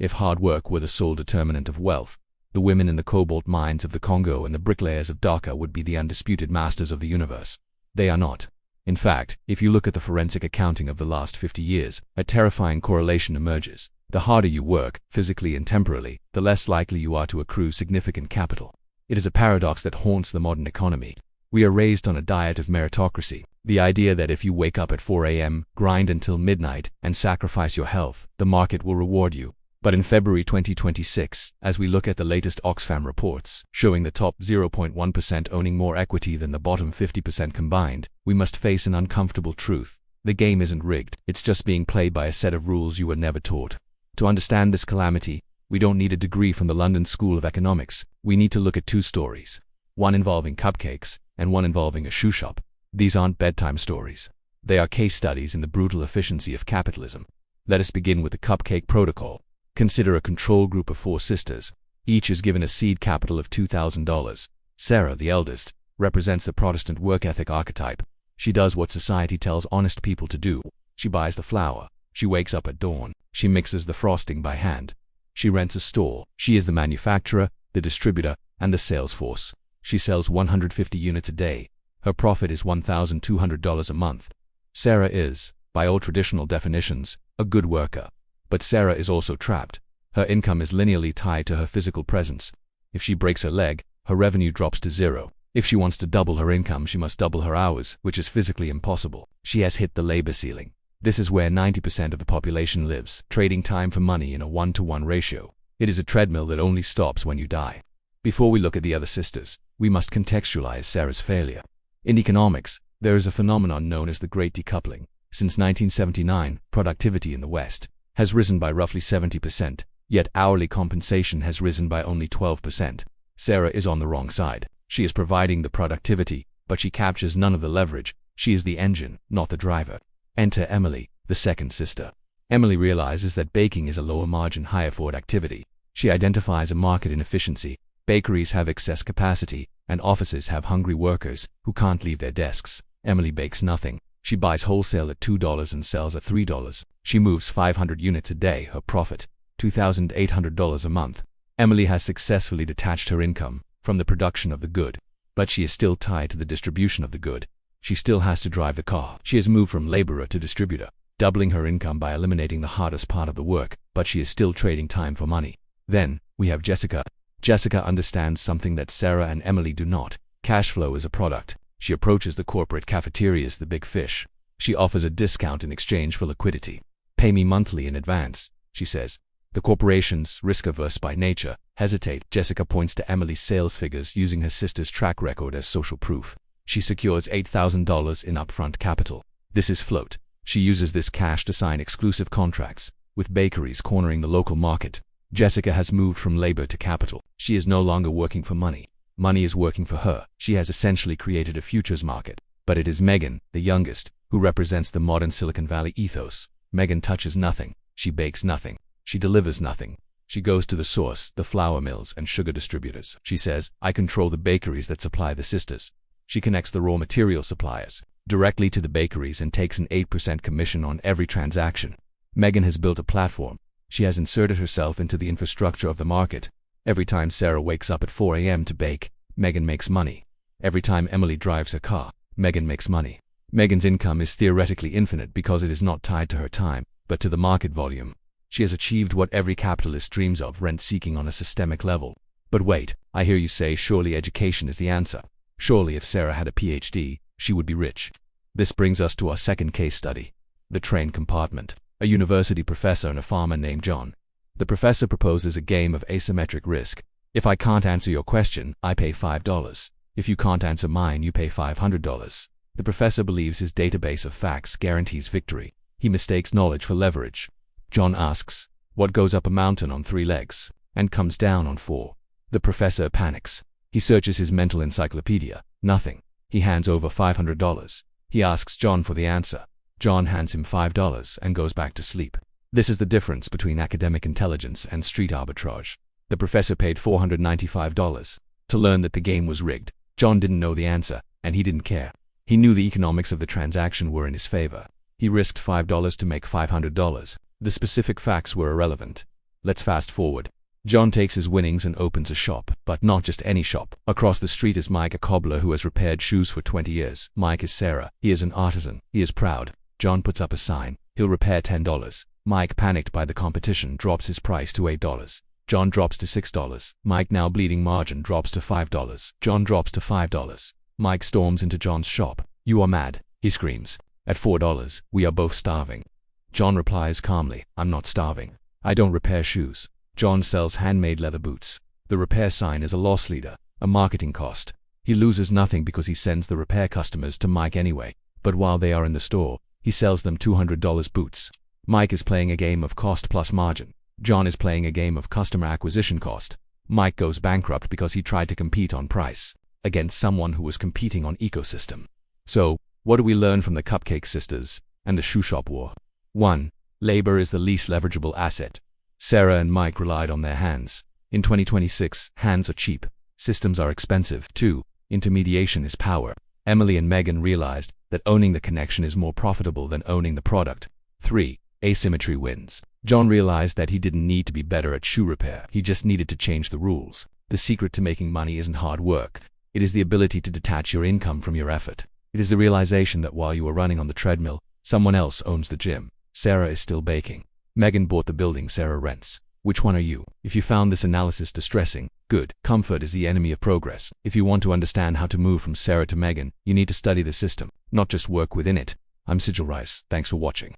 If hard work were the sole determinant of wealth, the women in the cobalt mines of the Congo and the bricklayers of Dhaka would be the undisputed masters of the universe. They are not. In fact, if you look at the forensic accounting of the last 50 years, a terrifying correlation emerges. The harder you work, physically and temporally, the less likely you are to accrue significant capital. It is a paradox that haunts the modern economy. We are raised on a diet of meritocracy, the idea that if you wake up at 4 a.m., grind until midnight, and sacrifice your health, the market will reward you. But in February 2026, as we look at the latest Oxfam reports, showing the top 0.1% owning more equity than the bottom 50% combined, we must face an uncomfortable truth. The game isn't rigged, it's just being played by a set of rules you were never taught. To understand this calamity, we don't need a degree from the London School of Economics. We need to look at two stories. One involving cupcakes, and one involving a shoe shop. These aren't bedtime stories. They are case studies in the brutal efficiency of capitalism. Let us begin with the Cupcake Protocol. Consider a control group of 4 sisters. Each is given a seed capital of $2,000. Sarah, the eldest, represents the Protestant work ethic archetype. She does what society tells honest people to do. She buys the flour. She wakes up at dawn. She mixes the frosting by hand. She rents a store. She is the manufacturer, the distributor, and the sales force. She sells 150 units a day. Her profit is $1,200 a month. Sarah is, by all traditional definitions, a good worker. But Sarah is also trapped. Her income is linearly tied to her physical presence. If she breaks her leg, her revenue drops to zero. If she wants to double her income, she must double her hours, which is physically impossible. She has hit the labor ceiling. This is where 90% of the population lives, trading time for money in a 1-to-1 ratio. It is a treadmill that only stops when you die. Before we look at the other sisters, we must contextualize Sarah's failure. In economics, there is a phenomenon known as the Great Decoupling. Since 1979, productivity in the West has risen by roughly 70%, yet hourly compensation has risen by only 12%. Sarah is on the wrong side. She is providing the productivity, but she captures none of the leverage. She is the engine, not the driver. Enter Emily, the second sister. Emily realizes that baking is a lower margin, high effort activity. She identifies a market inefficiency. Bakeries have excess capacity, and offices have hungry workers who can't leave their desks. Emily bakes nothing. She buys wholesale at $2 and sells at $3. She moves 500 units a day. Her profit, $2,800 a month. Emily has successfully detached her income from the production of the good, but she is still tied to the distribution of the good. She still has to drive the car. She has moved from laborer to distributor, doubling her income by eliminating the hardest part of the work, but she is still trading time for money. Then, we have Jessica. Jessica understands something that Sarah and Emily do not. Cash flow is a product. She approaches the corporate cafeteria as the big fish. She offers a discount in exchange for liquidity. Pay me monthly in advance, she says. The corporations, risk-averse by nature, hesitate. Jessica points to Emily's sales figures using her sister's track record as social proof. She secures $8,000 in upfront capital. This is float. She uses this cash to sign exclusive contracts with bakeries cornering the local market. Jessica has moved from labor to capital. She is no longer working for money. Money is working for her. She has essentially created a futures market. But it is Megan, the youngest, who represents the modern Silicon Valley ethos. Megan touches nothing. She bakes nothing. She delivers nothing. She goes to the source, the flour mills and sugar distributors. She says, I control the bakeries that supply the sisters. She connects the raw material suppliers directly to the bakeries and takes an 8% commission on every transaction. Megan has built a platform. She has inserted herself into the infrastructure of the market. Every time Sarah wakes up at 4 a.m. to bake, Megan makes money. Every time Emily drives her car, Megan makes money. Megan's income is theoretically infinite because it is not tied to her time, but to the market volume. She has achieved what every capitalist dreams of, rent-seeking on a systemic level. But wait, I hear you say, surely education is the answer. Surely if Sarah had a PhD, she would be rich. This brings us to our second case study. The train compartment. A university professor and a farmer named John. The professor proposes a game of asymmetric risk. If I can't answer your question, I pay $5. If you can't answer mine, you pay $500. The professor believes his database of facts guarantees victory. He mistakes knowledge for leverage. John asks, what goes up a mountain on 3 legs and comes down on 4? The professor panics. He searches his mental encyclopedia. Nothing. He hands over $500. He asks John for the answer. John hands him $5 and goes back to sleep. This is the difference between academic intelligence and street arbitrage. The professor paid $495 to learn that the game was rigged. John didn't know the answer, and he didn't care. He knew the economics of the transaction were in his favor. He risked $5 to make $500. The specific facts were irrelevant. Let's fast forward. John takes his winnings and opens a shop, but not just any shop. Across the street is Mike, a cobbler who has repaired shoes for 20 years. Mike is Sarah. He is an artisan. He is proud. John puts up a sign. He'll repair $10. Mike, panicked by the competition, drops his price to $8. John drops to $6. Mike, now bleeding margin, drops to $5. John drops to $5. Mike storms into John's shop. "You are mad," he screams. "At $4, we are both starving." John replies calmly, "I'm not starving. I don't repair shoes." John sells handmade leather boots. The repair sign is a loss leader, a marketing cost. He loses nothing because he sends the repair customers to Mike anyway. But while they are in the store, he sells them $200 boots. Mike is playing a game of cost plus margin. John is playing a game of customer acquisition cost. Mike goes bankrupt because he tried to compete on price against someone who was competing on ecosystem. So, what do we learn from the Cupcake sisters and the shoe shop war? 1. Labor is the least leverageable asset. Sarah and Mike relied on their hands. In 2026, hands are cheap. Systems are expensive. 2. Intermediation is power. Emily and Megan realized that owning the connection is more profitable than owning the product. 3. Asymmetry wins. John realized that he didn't need to be better at shoe repair. He just needed to change the rules. The secret to making money isn't hard work. It is the ability to detach your income from your effort. It is the realization that while you are running on the treadmill, someone else owns the gym. Sarah is still baking. Megan bought the building Sarah rents. Which one are you? If you found this analysis distressing, good. Comfort is the enemy of progress. If you want to understand how to move from Sarah to Megan, you need to study the system, not just work within it. I'm Sigil Rice. Thanks for watching.